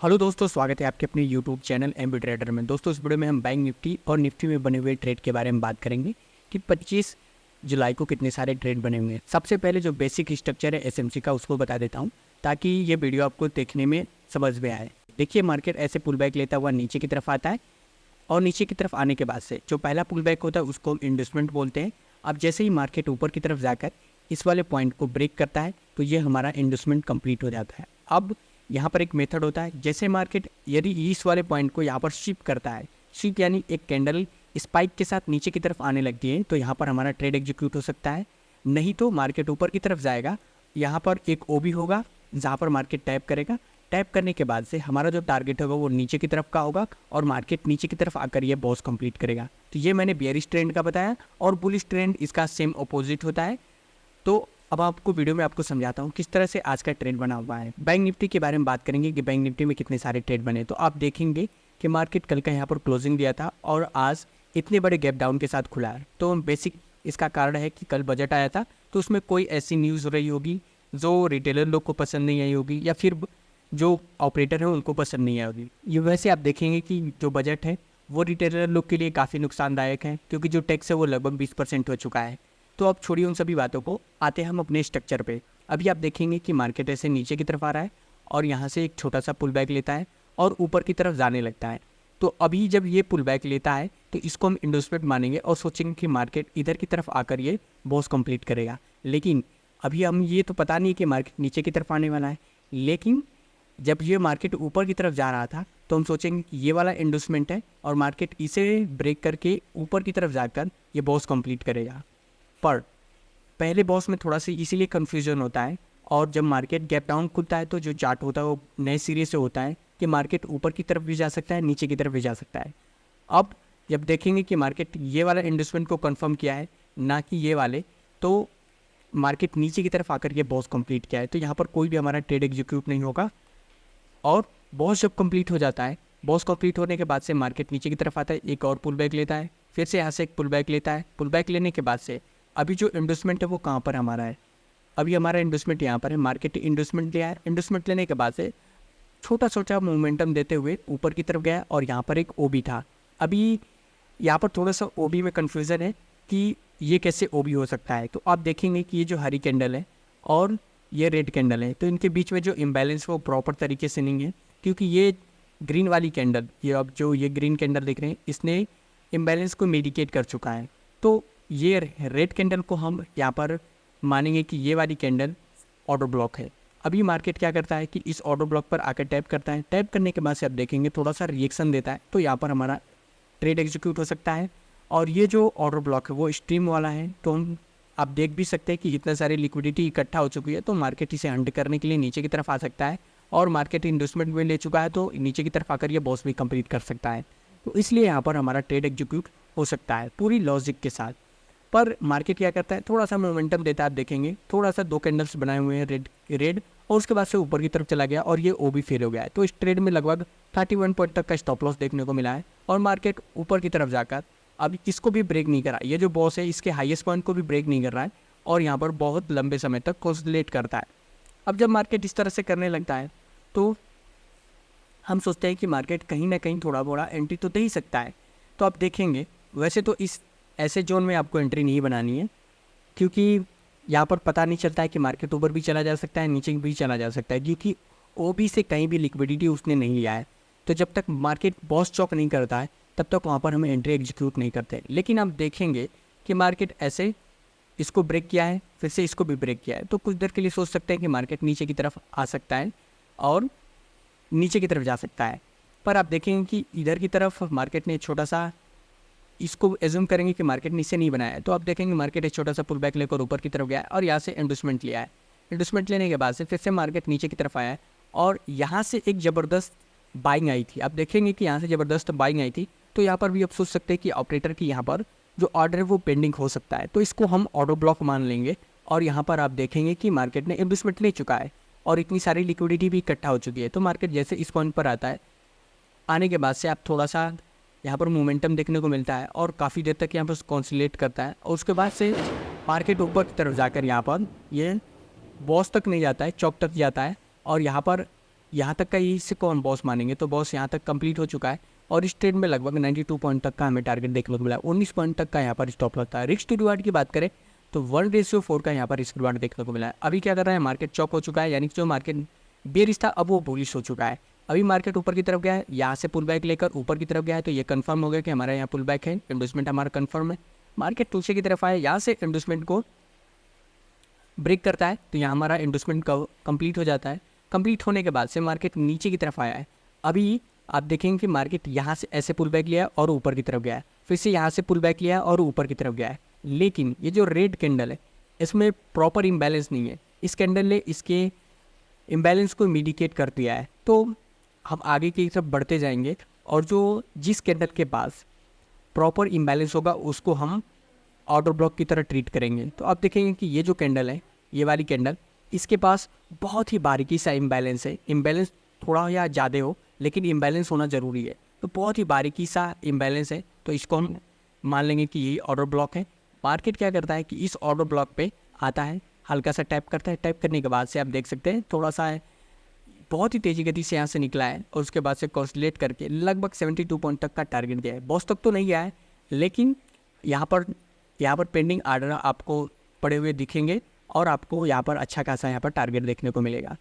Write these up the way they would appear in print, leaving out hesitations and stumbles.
Hello दोस्तों, स्वागत है आपके अपने यूट्यूब चैनल एमबी ट्रेडर में। दोस्तों, इस वीडियो में हम बैंक निफ्टी और निफ्टी में बने हुए ट्रेड के बारे में बात करेंगे कि 25 जुलाई को कितने सारे ट्रेड बने हुए हैं। सबसे पहले जो बेसिक स्ट्रक्चर है एसएमसी का, उसको बता देता हूं ताकि ये वीडियो आपको देखने में समझ में आए। देखिए, मार्केट ऐसे पुल बैक लेता हुआ नीचे की तरफ आता है और नीचे की तरफ आने के बाद से जो पहला पुल बैक होता है उसको हम इंडस्टमेंट बोलते हैं। अब जैसे ही मार्केट ऊपर की तरफ जाकर इस वाले पॉइंट को ब्रेक करता है तो ये हमारा इंडस्टमेंट कंप्लीट हो जाता है। अब यहाँ पर एक मेथड होता है, जैसे मार्केट यदि इस वाले पॉइंट को यहाँ पर शिफ्ट करता है, शिफ्ट यानी एक कैंडल स्पाइक के साथ नीचे की तरफ आने लगती है, तो यहाँ पर हमारा ट्रेड एग्जीक्यूट हो सकता है। नहीं तो मार्केट ऊपर की तरफ जाएगा, यहाँ पर एक ओबी होगा जहाँ पर मार्केट टैप करेगा। टैप करने के बाद से हमारा जो टारगेट होगा वो नीचे की तरफ का होगा और मार्केट नीचे की तरफ आकर ये बॉस कंप्लीट करेगा। तो ये मैंने बेयरिश ट्रेंड का बताया और बुलिश ट्रेंड इसका सेम अपोजिट होता है। तो अब आपको वीडियो में आपको समझाता हूँ किस तरह से आज का ट्रेड बना हुआ है। बैंक निफ्टी के बारे में बात करेंगे कि बैंक निफ्टी में कितने सारे ट्रेड बने। तो आप देखेंगे कि मार्केट कल का यहाँ पर क्लोजिंग दिया था और आज इतने बड़े गैप डाउन के साथ खुला है। तो बेसिक इसका कारण है कि कल बजट आया था, तो उसमें कोई ऐसी न्यूज़ रही होगी जो रिटेलर लोग को पसंद नहीं आई होगी या फिर जो ऑपरेटर हैं उनको पसंद नहीं आई होगी। ये वैसे आप देखेंगे कि जो बजट है वो रिटेलर लोग के लिए काफ़ी नुकसानदायक है, क्योंकि जो टैक्स है वो लगभग 20% हो चुका है। तो अब छोड़िए उन सभी बातों को, आते हैं हम अपने स्ट्रक्चर पे। अभी आप देखेंगे कि मार्केट ऐसे नीचे की तरफ आ रहा है और यहाँ से एक छोटा सा पुल बैक लेता है और ऊपर की तरफ जाने लगता है। तो अभी जब ये पुल बैक लेता है तो इसको हम इंडोसमेंट मानेंगे और सोचेंगे कि मार्केट इधर की तरफ आकर ये बॉस कंप्लीट करेगा। लेकिन अभी हम ये तो पता नहीं कि मार्केट नीचे की तरफ आने वाला है, लेकिन जब ये मार्केट ऊपर की तरफ जा रहा था तो हम सोचेंगे कि ये वाला इंडोसमेंट है और मार्केट इसे ब्रेक करके ऊपर की तरफ जाकर ये बॉस कंप्लीट करेगा। पर पहले बॉस में थोड़ा सा इसीलिए कन्फ्यूजन होता है, और जब मार्केट गैप डाउन खुलता है तो जो चार्ट होता है वो नए सिरे से होता है कि मार्केट ऊपर की तरफ भी जा सकता है, नीचे की तरफ भी जा सकता है। अब जब देखेंगे कि मार्केट ये वाला इन्वेस्टमेंट को कंफर्म किया है, ना कि ये वाले, तो मार्केट नीचे की तरफ आकर ये बॉस कंप्लीट किया है, तो यहाँ पर कोई भी हमारा ट्रेड एग्जीक्यूट नहीं होगा। और बॉस जब कंप्लीट हो जाता है, बॉस कंप्लीट होने के बाद से मार्केट नीचे की तरफ आता है, एक और पुल बैक लेता है, फिर से यहाँ से एक पुल बैक लेता है। पुल बैक लेने के बाद से अभी जो इन्वेस्टमेंट है वो कहाँ पर हमारा है, अभी हमारा इन्वेस्टमेंट यहाँ पर है। मार्केट इन्वेस्टमेंट लिया है, इन्वेस्टमेंट लेने के बाद से छोटा छोटा मोमेंटम देते हुए ऊपर की तरफ गया और यहाँ पर एक ओबी था। अभी यहाँ पर थोड़ा सा ओबी में कन्फ्यूज़न है कि ये कैसे ओबी हो सकता है। तो आप देखेंगे कि ये जो हरी कैंडल है और ये रेड कैंडल है, तो इनके बीच में जो इम्बैलेंस वो प्रॉपर तरीके से नहीं है, क्योंकि ये ग्रीन वाली कैंडल, ये अब जो ये ग्रीन कैंडल देख रहे हैं, इसने इम्बैलेंस को मेडिकेट कर चुका है। तो ये रेड कैंडल को हम यहाँ पर मानेंगे कि ये वाली कैंडल ऑर्डर ब्लॉक है। अभी मार्केट क्या करता है कि इस ऑर्डर ब्लॉक पर आकर टैप करता है। टैप करने के बाद से आप देखेंगे थोड़ा सा रिएक्शन देता है, तो यहाँ पर हमारा ट्रेड एग्जीक्यूट हो सकता है। और ये जो ऑर्डर ब्लॉक है वो स्ट्रीम वाला है, तो हम आप देख भी सकते हैं कि इतना सारी लिक्विडिटी इकट्ठा हो चुकी है, तो मार्केट इसे हंट करने के लिए नीचे की तरफ आ सकता है। और मार्केट इन्वेस्टमेंट में ले चुका है तो नीचे की तरफ आकर ये बॉस भी कंप्लीट कर सकता है। तो इसलिए यहाँ पर हमारा ट्रेड एग्जीक्यूट हो सकता है पूरी लॉजिक के साथ। पर मार्केट क्या करता है, थोड़ा सा मोमेंटम देता है। आप देखेंगे थोड़ा सा दो कैंडल्स बनाए हुए हैं रेड रेड, और उसके बाद से ऊपर की तरफ चला गया और ये ओ भी फेल हो गया है। तो इस ट्रेड में लगभग 31 पॉइंट तक का स्टॉप लॉस देखने को मिला है और मार्केट ऊपर की तरफ जाकर अब इसको भी ब्रेक नहीं करा। ये जो बॉस है इसके हाईएस्ट पॉइंट को भी ब्रेक नहीं कर रहा है और यहाँ पर बहुत लंबे समय तक कंसोलिडेट करता है। अब जब मार्केट इस तरह से करने लगता है तो हम सोचते हैं कि मार्केट कहीं ना कहीं थोड़ा बड़ा एंट्री तो दे ही सकता है। तो आप देखेंगे वैसे तो इस ऐसे जोन में आपको एंट्री नहीं बनानी है, क्योंकि यहाँ पर पता नहीं चलता है कि मार्केट ऊपर भी चला जा सकता है, नीचे भी चला जा सकता है, क्योंकि ओबी से कहीं भी लिक्विडिटी उसने नहीं लिया है। तो जब तक मार्केट बॉस चौक नहीं करता है तब तक वहाँ पर हमें एंट्री एग्जीक्यूट नहीं करते। लेकिन आप देखेंगे कि मार्केट ऐसे इसको ब्रेक किया है, फिर से इसको भी ब्रेक किया है, तो कुछ देर के लिए सोच सकते हैं कि मार्केट नीचे की तरफ आ सकता है और नीचे की तरफ जा सकता है। पर आप देखेंगे कि इधर की तरफ मार्केट ने छोटा सा, इसको एज्यूम करेंगे कि मार्केट नीचे नहीं बनाया है, तो आप देखेंगे मार्केट एक छोटा सा पुल बैक लेकर ऊपर की तरफ गया और यहाँ से इंडस्टमेंट लिया है। इंडस्टमेंट लेने के बाद से फिर से मार्केट नीचे की तरफ आया है और यहाँ से एक ज़बरदस्त बाइंग आई थी। आप देखेंगे कि यहाँ से ज़बरदस्त बाइंग आई थी, तो यहाँ पर भी आप सोच सकते हैं कि ऑपरेटर की यहाँ पर जो ऑर्डर है वो पेंडिंग हो सकता है, तो इसको हम ऑर्डर ब्लॉक मान लेंगे। और यहाँ पर आप देखेंगे कि मार्केट ने इन्वेस्टमेंट ले चुका है और इतनी सारी लिक्विडिटी भी इकट्ठा हो चुकी है। तो मार्केट जैसे इस पॉइंट पर आता है, आने के बाद से आप थोड़ा सा यहाँ पर मोमेंटम देखने को मिलता है और काफ़ी देर तक यहाँ पर कंसोलिडेट करता है और उसके बाद से मार्केट ऊपर की तरफ जाकर यहाँ पर ये बॉस तक नहीं जाता है, चौक तक जाता है और यहाँ पर यहाँ तक का इसी को हम बॉस मानेंगे, तो बॉस यहाँ तक कंप्लीट हो चुका है और इस ट्रेड में लगभग 92 पॉइंट तक का हमें टारगेट देखने को मिला है। 19 पॉइंट तक का यहाँ पर स्टॉप लॉस था। रिस्क टू रिवार्ड की बात करें तो 1:4 का यहाँ पर रिस्क रिवार्ड देखने को मिला है। अभी क्या कर रहा है, मार्केट चॉप हो चुका है, यानी कि जो मार्केट बेरिश था अब वो बुलिश हो चुका है। अभी मार्केट ऊपर की तरफ गया है, यहाँ से पुल बैक लेकर ऊपर की तरफ गया है, तो ये कंफर्म हो गया कि हमारा यहाँ पुल बैक है, इन्वेस्टमेंट हमारा कंफर्म है। मार्केट नीचे की तरफ आया, यहाँ से इन्वेस्टमेंट को ब्रेक करता है, तो यहाँ हमारा इन्वेस्टमेंट कंप्लीट हो जाता है। कंप्लीट होने के बाद से मार्केट नीचे की तरफ आया है। अभी आप देखेंगे कि मार्केट यहाँ से ऐसे पुल बैक लिया है और ऊपर की तरफ गया है, फिर से यहाँ से पुल बैक लिया है और ऊपर की तरफ गया है। लेकिन ये जो रेड कैंडल है इसमें प्रॉपर इम्बैलेंस नहीं है। इस कैंडल ने इसके इम्बैलेंस को मिटिगेट कर दिया है। तो हम आगे की तरफ बढ़ते जाएंगे और जो जिस कैंडल के पास प्रॉपर इम्बैलेंस होगा उसको हम ऑर्डर ब्लॉक की तरह ट्रीट करेंगे। तो आप देखेंगे कि ये जो कैंडल है, ये वाली कैंडल, इसके पास बहुत ही बारीकी सा इम्बैलेंस है। इम्बैलेंस थोड़ा या ज़्यादा हो लेकिन इम्बैलेंस होना ज़रूरी है, तो बहुत ही बारीकी सा इम्बैलेंस है, तो इसको हम मान लेंगे कि ये ऑर्डर ब्लॉक है। मार्केट क्या करता है कि इस ऑर्डर ब्लॉक पे आता है, हल्का सा टैप करता है, टैप करने के बाद से आप देख सकते हैं थोड़ा सा बहुत ही तेज़ी गति से यहाँ से निकला है और उसके बाद से कॉन्सोलिडेट करके लगभग 72 पॉइंट तक का टारगेट दिया है। बॉस तक तो नहीं गया है, लेकिन यहाँ पर पेंडिंग आर्डर आपको पड़े हुए दिखेंगे और आपको यहाँ पर अच्छा खासा यहाँ पर टारगेट देखने को मिलेगा।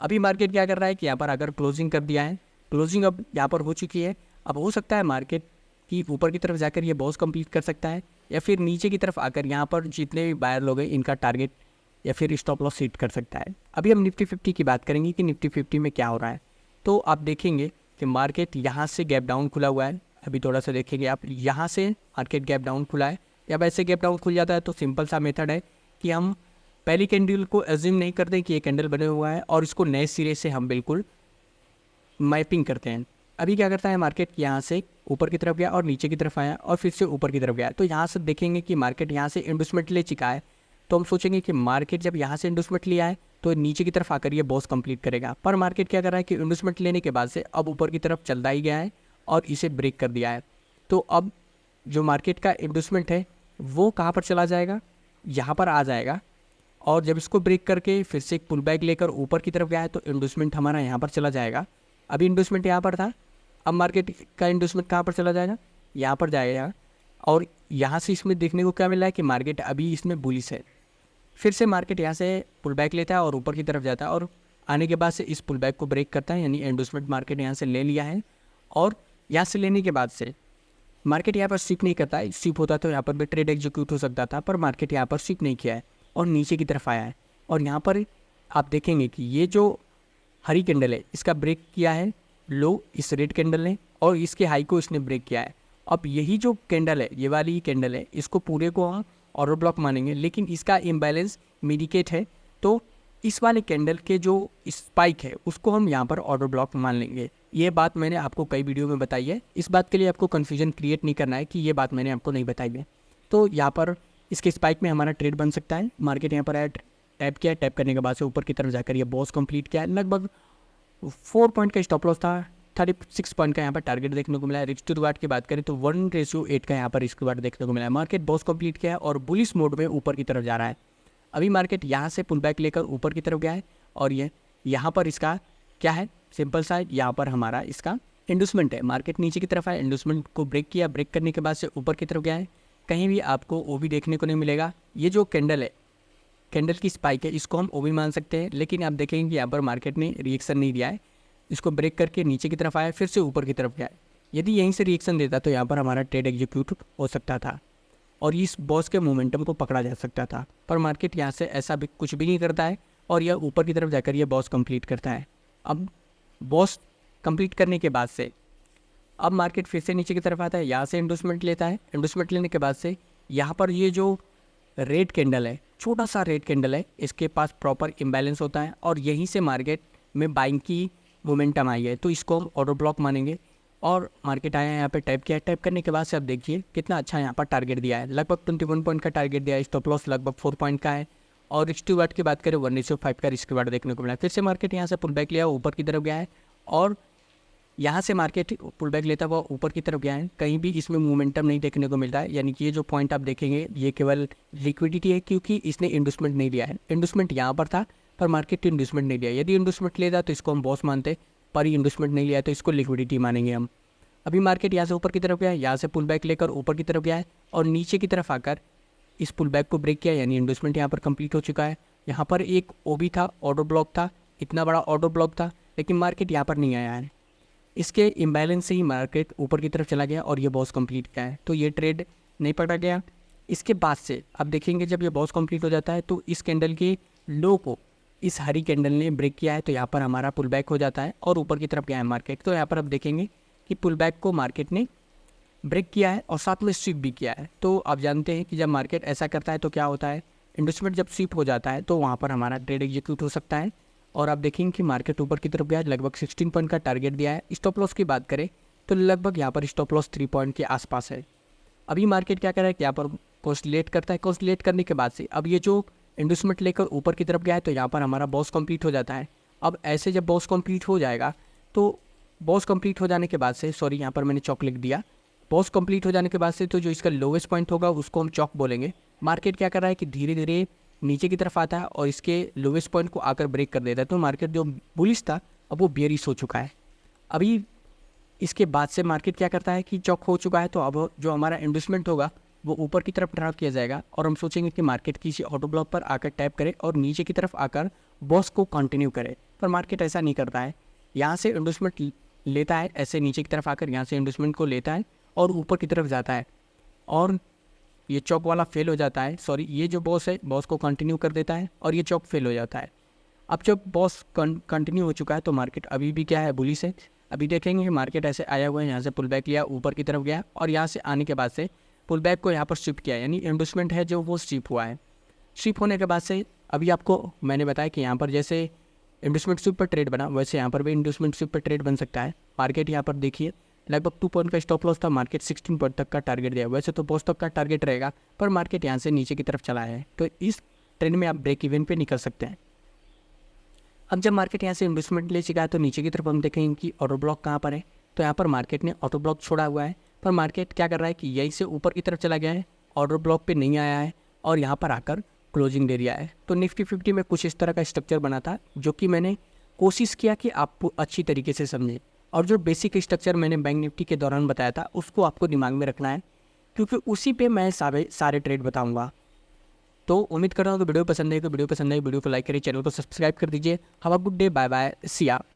अभी मार्केट क्या कर रहा है कि यहाँ पर अगर क्लोजिंग कर दिया है, क्लोजिंग अब यहाँ पर हो चुकी है, अब हो सकता है मार्केट की ऊपर की तरफ जाकर ये बॉस कंप्लीट कर सकता है या फिर नीचे की तरफ आकर यहाँ पर जितने भी बायर लोग हैं इनका टारगेट या फिर स्टॉप लॉस हिट कर सकता है। अभी हम निफ्टी 50 की बात करेंगे कि निफ्टी 50 में क्या हो रहा है। तो आप देखेंगे कि मार्केट यहाँ से गैप डाउन खुला हुआ है। अभी थोड़ा सा देखेंगे आप, यहाँ से मार्केट गैप डाउन खुला है, या वैसे गैप डाउन खुल जाता है तो सिंपल सा मेथड है कि हम पहली कैंडल को एज्यूम नहीं करते कि ये कैंडल बने हुआ है और इसको नए सिरे से हम बिल्कुल मैपिंग करते हैं। अभी क्या करता है मार्केट, यहाँ से ऊपर की तरफ गया और नीचे की तरफ आया और फिर से ऊपर की तरफ गया, तो यहाँ से देखेंगे कि मार्केट यहाँ से इन्वेस्टमेंट ले चुका है। तो हम सोचेंगे कि मार्केट जब यहाँ से इन्वेस्टमेंट लिया है तो नीचे की तरफ आकर ये बॉस कंप्लीट करेगा, पर मार्केट क्या कर रहा है कि इन्वेस्टमेंट लेने के बाद से अब ऊपर की तरफ चलता ही गया है और इसे ब्रेक कर दिया है। तो अब जो मार्केट का इन्वेस्टमेंट है वो कहाँ पर चला जाएगा, यहाँ पर आ जाएगा, और जब इसको ब्रेक करके फिर से एक पुल बैक लेकर ऊपर की तरफ गया है तो इन्वेस्टमेंट हमारा यहाँ पर चला जाएगा। अभी इन्वेस्टमेंट यहाँ पर था, अब मार्केट का इन्वेस्टमेंट कहाँ पर चला जाएगा, यहाँ पर जाएगा, और यहाँ से इसमें देखने को क्या मिल रहा है कि मार्केट अभी इसमें बुलिश है। फिर से मार्केट यहाँ से पुल बैक लेता है और ऊपर की तरफ जाता है और आने के बाद से इस पुल बैक को ब्रेक करता है, यानी इन्वेस्टमेंट मार्केट यहाँ से ले लिया है। और यहाँ से लेने के बाद से मार्केट यहाँ पर शिफ्ट नहीं करता है, शिफ्ट होता तो यहाँ पर भी ट्रेड एग्जीक्यूट हो सकता था, पर मार्केट यहाँ पर शिफ्ट नहीं किया है और नीचे की तरफ आया है। और यहाँ पर आप देखेंगे कि ये जो हरी कैंडल है इसका ब्रेक किया है लो इस रेड कैंडल ने, और इसके हाई को इसने ब्रेक किया है। अब यही जो कैंडल है, ये वाली ही कैंडल है, इसको पूरे को हम ऑर्डर ब्लॉक मानेंगे, लेकिन इसका इम्बैलेंस मिटिगेट है, तो इस वाले कैंडल के जो स्पाइक है उसको हम यहाँ पर ऑर्डर ब्लॉक मान लेंगे। ये बात मैंने आपको कई वीडियो में बताई है, इस बात के लिए आपको कन्फ्यूजन क्रिएट नहीं करना है कि ये बात मैंने आपको नहीं बताई है। तो यहाँ पर इसके स्पाइक में हमारा ट्रेड बन सकता है। मार्केट यहाँ पर आया, टैप किया, टैप करने के बाद से ऊपर की तरफ जाकर ये बॉस कंप्लीट किया है। लगभग 4 पॉइंट का स्टॉप लॉस था, 36 पॉइंट का यहाँ पर टारगेट देखने को मिला है। रिस्क टू रिवार्ड की बात करें तो 1:8 का यहाँ पर रिस्क रिवार्ड देखने को मिला है। मार्केट बॉस कंप्लीट किया है और बुलिश मोड में ऊपर की तरफ जा रहा है। अभी मार्केट यहाँ से पुल बैक लेकर ऊपर की तरफ गया है और ये यहाँ पर इसका क्या है, सिंपल सा यहाँ पर हमारा इसका इंडूसमेंट है। मार्केट नीचे की तरफ है, इंडूसमेंट को ब्रेक किया, ब्रेक करने के बाद से ऊपर की तरफ गया है। कहीं भी आपको ओ भी देखने को नहीं मिलेगा। ये जो कैंडल है, कैंडल की स्पाइक है, इसको हम ओ भी मान सकते हैं, लेकिन आप देखेंगे कि यहाँ पर मार्केट ने रिएक्शन नहीं दिया है। इसको ब्रेक करके नीचे की तरफ आया, फिर से ऊपर की तरफ गया है। यदि यहीं से रिएक्शन देता तो यहाँ पर हमारा ट्रेड एग्जीक्यूट हो सकता था और इस बॉस के मोमेंटम को पकड़ा जा सकता था, पर मार्केट यहाँ से ऐसा भी कुछ भी नहीं करता है और यह ऊपर की तरफ जाकर यह बॉस कंप्लीट करता है। अब बॉस कंप्लीट करने के बाद से अब मार्केट फिर से नीचे की तरफ आता है, यहाँ से इंडोसमेंट लेता है। इंडोसमेंट लेने के बाद से यहाँ पर ये जो रेड कैंडल है, छोटा सा रेड कैंडल है, इसके पास प्रॉपर इम्बैलेंस होता है और यहीं से मार्केट में बाइंग की मोमेंटम आई है, तो इसको हम ऑर्डर ब्लॉक मानेंगे। और मार्केट आया है, यहाँ पे टैप किया, टैप करने के बाद से आप देखिए कितना अच्छा यहाँ पर टारगेट दिया है। लगभग 21 पॉइंट का टारगेट दिया है, स्टॉप लॉस लगभग 4 पॉइंट का है। और रिस्क टू रिवार्ड की बात करें 1:5 का रिस्क रिवार्ड देखने को मिला है। फिर से मार्केट यहाँ से पुल बैक लिया, ऊपर की तरफ गया है और यहाँ से मार्केट पुल बैक लेता हुआ ऊपर की तरफ गया है। कहीं भी इसमें मोमेंटम नहीं देखने को मिलता है, यानी कि ये जो पॉइंट आप देखेंगे ये केवल लिक्विडिटी है, क्योंकि इसने इंडोसमेंट नहीं लिया है। इंडोसमेंट यहाँ पर था, पर मार्केट इंडस्टमेंट नहीं लिया। यदि इंडस्टमेंट लेता तो इसको हम बॉस मानते, पर ये इंडस्टमेंट नहीं लिया तो इसको लिक्विडिटी मानेंगे हम। अभी मार्केट यहाँ से ऊपर की तरफ गया है, यहाँ से पुल बैक लेकर ऊपर की तरफ गया है और नीचे की तरफ आकर इस पुल बैक को ब्रेक किया, यानी इन्वेस्टमेंट यहाँ पर कंप्लीट हो चुका है। यहाँ पर एक ओबी था, ऑर्डर ब्लॉक था, इतना बड़ा ऑर्डर ब्लॉक था, लेकिन मार्केट यहाँ पर नहीं आया है। इसके इम्बैलेंस से ही मार्केट ऊपर की तरफ चला गया और ये बॉस कंप्लीट किया है, तो ये ट्रेड नहीं पकड़ा गया। इसके बाद से अब देखेंगे जब ये बॉस कंप्लीट हो जाता है तो इस कैंडल के लो को इस हरी कैंडल ने ब्रेक किया है, तो यहाँ पर हमारा पुल बैक हो जाता है और ऊपर की तरफ गया है मार्केट। तो यहाँ पर अब देखेंगे कि पुल बैक को मार्केट ने ब्रेक किया है और साथ में स्वीप भी किया है। तो आप जानते हैं कि जब मार्केट ऐसा करता है तो क्या होता है, इन्वेस्टमेंट जब स्वीप हो जाता है तो वहाँ पर हमारा ट्रेड एग्जीक्यूट हो सकता है। और आप देखेंगे कि मार्केट ऊपर की तरफ गया, लगभग 16 पॉइंट का टारगेट दिया है। स्टॉप लॉस की बात करें तो लगभग यहाँ पर स्टॉप लॉस 3 पॉइंट के आसपास है। अभी मार्केट क्या कर रहा है कि यहाँ पर कॉन्सोलिडेट करता है, कॉन्सोलिडेट करने के बाद से अब ये जो इन्वेस्टमेंट लेकर ऊपर की तरफ गया है तो यहाँ पर हमारा बॉस कंप्लीट हो जाता है। अब ऐसे जब बॉस कंप्लीट हो जाएगा तो बॉस कंप्लीट हो जाने के बाद से, सॉरी यहाँ पर मैंने चौक लिख दिया, बॉस कंप्लीट हो जाने के बाद से तो जो इसका लोवेस्ट पॉइंट होगा उसको हम चौक बोलेंगे। मार्केट क्या कर रहा है कि धीरे धीरे नीचे की तरफ आता है और इसके लोवेस्ट पॉइंट को आकर ब्रेक कर देता है। तो मार्केट जो बुलिश था अब वो बेयरिश हो चुका है। अभी इसके बाद से मार्केट क्या करता है कि चौक हो चुका है, तो अब जो हमारा इन्वेस्टमेंट होगा वो ऊपर की तरफ ड्राइव किया जाएगा और हम सोचेंगे कि मार्केट किसी ऑटो ब्लॉक पर आकर टैप करे और नीचे की तरफ आकर बॉस को कंटिन्यू करे। पर मार्केट ऐसा नहीं करता है, यहाँ से इन्वेस्टमेंट लेता है, ऐसे नीचे की तरफ आकर यहाँ से इन्वेस्टमेंट को लेता है और ऊपर की तरफ जाता है और ये चौक वाला फेल हो जाता है। सॉरी, ये जो बॉस है बॉस को कंटिन्यू कर देता है और ये चौक फेल हो जाता है। अब जब बॉस कंटिन्यू हो चुका है तो मार्केट अभी भी क्या है, बुलिश है। अभी देखेंगे कि मार्केट ऐसे आया हुआ है, यहाँ से पुल बैक लिया, ऊपर की तरफ गया और यहाँ से आने के बाद से पुल बैक को यहाँ पर शिफ्ट किया, यानी इन्वेस्टमेंट है जो वो शिफ्ट हुआ है। शिफ्ट होने के बाद से अभी आपको मैंने बताया कि यहाँ पर जैसे इन्वेस्टमेंट शिफ्ट पर ट्रेड बना वैसे यहाँ पर भी इन्वेस्टमेंट शिफ्ट पर ट्रेड बन सकता है। मार्केट यहाँ पर देखिए लगभग 2 पॉइंट का स्टॉप लॉस था, मार्केट 16 पॉइंट तक का टारगेट दिया। वैसे तो बॉस तक का टारगेट रहेगा पर मार्केट यहाँ से नीचे की तरफ चला है, तो इस ट्रेंड में आप ब्रेक इवन पे निकल सकते हैं। अब जब मार्केट यहाँ से इन्वेस्टमेंट ले चुका है तो नीचे की तरफ हम देखेंगे कि ऑटो ब्लॉक कहाँ पर है। तो यहाँ पर मार्केट ने ऑटो ब्लॉक छोड़ा हुआ है, पर मार्केट क्या कर रहा है कि यहीं से ऊपर की तरफ चला गया है, ऑर्डर ब्लॉक पे नहीं आया है और यहाँ पर आकर क्लोजिंग दे दिया है। तो निफ्टी 50 में कुछ इस तरह का स्ट्रक्चर बना था जो कि मैंने कोशिश किया कि आप अच्छी तरीके से समझें, और जो बेसिक स्ट्रक्चर मैंने बैंक निफ्टी के दौरान बताया था उसको आपको दिमाग में रखना है, क्योंकि उसी पे मैं सारे ट्रेड बताऊँगा। तो उम्मीद कर रहा हूँ कि वीडियो पसंद है, वीडियो को लाइक करिए, चैनल को सब्सक्राइब कर दीजिए। Have a good day, bye bye, see या।